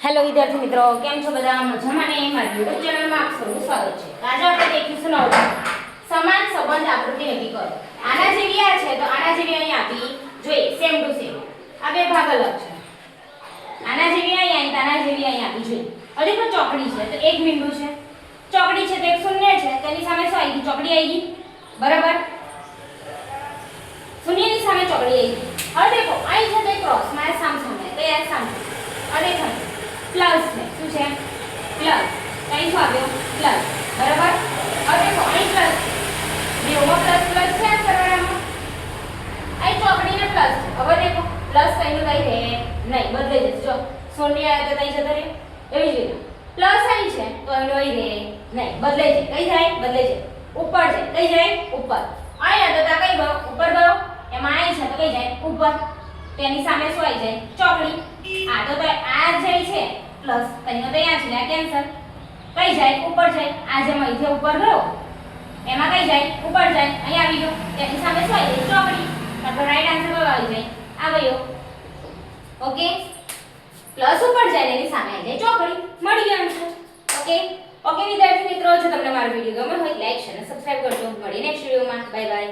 Hello વિદ્યાર્થી મિત્રો, કેમ છો બધા? મજામાં ને? મારી YouTube ચેનલમાં આપ સૌનું સ્વાગત છે. આજે આપણે દેખીશું નવું સમાન સંબંધ આકૃતિ નક્કી કરો. આના જેવી આ છે તો આના જેવી અહીં આપી જોઈએ, સેમ ટુ સેમ. આ બે ભાગ અલગ છે. આના જેવી અહીં અને આના જેવી અહીં આપી જોઈએ. હવે પણ ચોકડી છે તો એક બિંદુ છે, ચોકડી છે તો એક શૂન્ય છે, તેની સામે શું આવી ગઈ? ચોકડી આવી ગઈ, બરાબર? શૂન્યની સામે ચોકડી આવી ગઈ. હવે દેખો અહીં છે તે ક્રોસ મારે સામ સામે તો યાર સામ અને થાય પ્લસ છે. શું છે? પ્લસ. કઈ શું આવ્યો? પ્લસ, બરાબર? હવે દેખો અહીં પ્લસ છે, બેમાં પ્લસ પ્લસ છે આ સરવાળામાં. અહીં ચોકડીને પ્લસ છે. હવે દેખો પ્લસ કઈનું કઈ રહે નહીં, બદલાઈ જશે. જો શૂન્ય આવે તો કઈ જતો રહે, એવી જ રીતે પ્લસ અહીં છે તો એનો અહીં રહે નહીં, બદલાઈ જાય. કઈ જાય? બદલાઈ જાય, ઉપર જાય. કઈ જાય? ઉપર. અહીં હતો તો કઈ ગયો? ઉપર ગયો. એમાં અહીં છે તો કઈ જાય? ઉપર. તેની સામે શું આવી જાય? ચોકડી. આ તો આ જાય છે પ્લસ, તઈનો તો અહીંયા છે આ કેન્સલ. કઈ જાય? ઉપર જાય. આ જેમ અહીંથી ઉપર ગયો એમાં કઈ જાય? ઉપર જાય. અહીં આવી ગયો તેની સામે શું આવી જાય? ચોકડી. તો રાઈટ આન્સર કયો આવી જાય? આ ગયો. ઓકે, પ્લસ ઉપર જાય એની સામે આવી જાય ચોકડી. મળી ગયો આન્સર. ઓકે ઓકે વિદ્યાર્થી મિત્રો, જો તમને મારો વિડિયો ગમ્યો હોય લાઈક શેર અને સબસ્ક્રાઇબ કરજો. મળીએ નેક્સ્ટ વિડિયોમાં. Bye bye.